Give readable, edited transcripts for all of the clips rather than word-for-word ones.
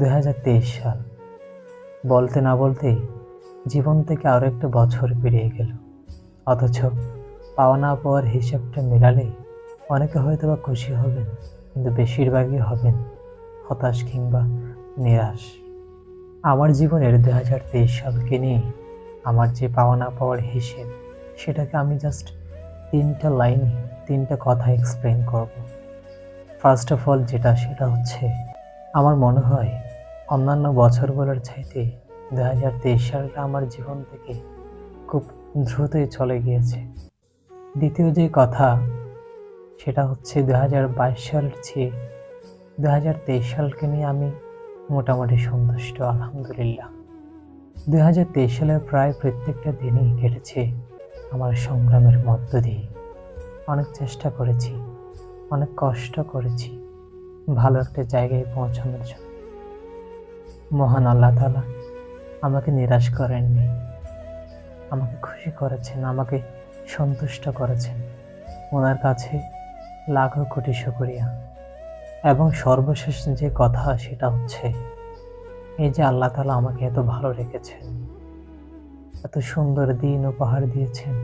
2023 সাল বলতে না বলতেই জীবন থেকে আরও একটা বছর পেরিয়ে গেল। অথচ পাওয়া না পাওয়ার হিসাবটা মেলালে অনেকে হয়তো বা খুশি হবেন, কিন্তু বেশিরভাগই হবেন হতাশ কিংবা নিরাশ। আমার জীবনের 2023 সালকে নিয়ে আমার যে পাওয়া না পাওয়ার হিসেব, সেটাকে আমি জাস্ট 3টা লাইনে 3টা কথা এক্সপ্লেন করব। ফার্স্ট অফ অল সেটা হচ্ছে, আমার মনে হয় অন্যান্য বছরগুলোর চাইতে 2023 সালটা আমার জীবন থেকে খুব দ্রুতই চলে গিয়েছে। দ্বিতীয় যে কথা, সেটা হচ্ছে 2022 সালের চেয়ে 2023 সালকে নিয়ে আমি মোটামুটি সন্তুষ্ট, আলহামদুলিল্লাহ। 2023 সালের প্রায় প্রত্যেকটা দিনই কেটেছে আমার সংগ্রামের মধ্য দিয়ে। অনেক চেষ্টা করেছি, অনেক কষ্ট করেছি ভালো একটা জায়গায় পৌঁছানোর জন্য। মহান আল্লাহ তাআলা আমাকে নিরাশ করেননি, আমাকে খুশি করেছেন, আমাকে সন্তুষ্ট করেছেন। ওনার কাছে লাখো কোটি শুকরিয়া। এবং সর্বশেষ যে কথা, সেটা হচ্ছে এই যে আল্লাহ তাআলা আমাকে এত ভালো রেখেছেন, এত সুন্দর দিন উপহার দিয়েছেন,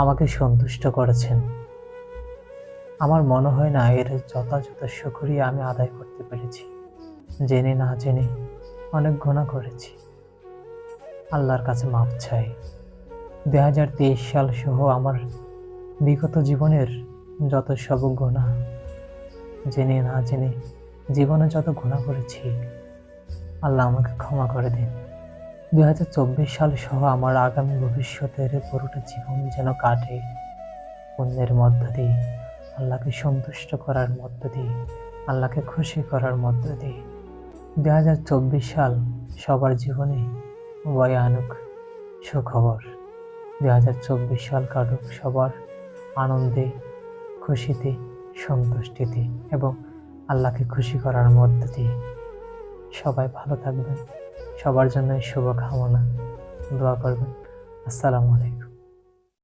আমাকে সন্তুষ্ট করেছেন। আমার মনে হয় না এর যথাযথ শুকরিয়া আমি আদায় করতে পেরেছি। জেনে না জেনে অনেক গুনাহ করেছি, আল্লাহর কাছে মাপ চাই। 2023 সাল সহ আমার বিগত জীবনের যত সব গুনাহ, জেনে না জেনে জীবনে যত গুনাহ করেছি, আল্লাহ আমাকে ক্ষমা করে দিন। 2024 সাল সহ আমার আগামী ভবিষ্যতের পুরোটা জীবন যেন কাটে পুণ্যের মধ্য দিয়ে, আল্লাহকে সন্তুষ্ট করার মধ্য দিয়ে, আল্লাহকে খুশি করার মধ্য দিয়ে। 2024 সাল সবার জীবনে বয়ে আনুক সুখবর। 2024 সাল কাটুক সবার আনন্দে, খুশিতে, সন্তুষ্টিতে এবং আল্লাহকে খুশি করার মধ্য দিয়ে। সবাই ভালো থাকবেন, সবার জন্য শুভকামনা, দোয়া করবেন। আসসালামু আলাইকুম।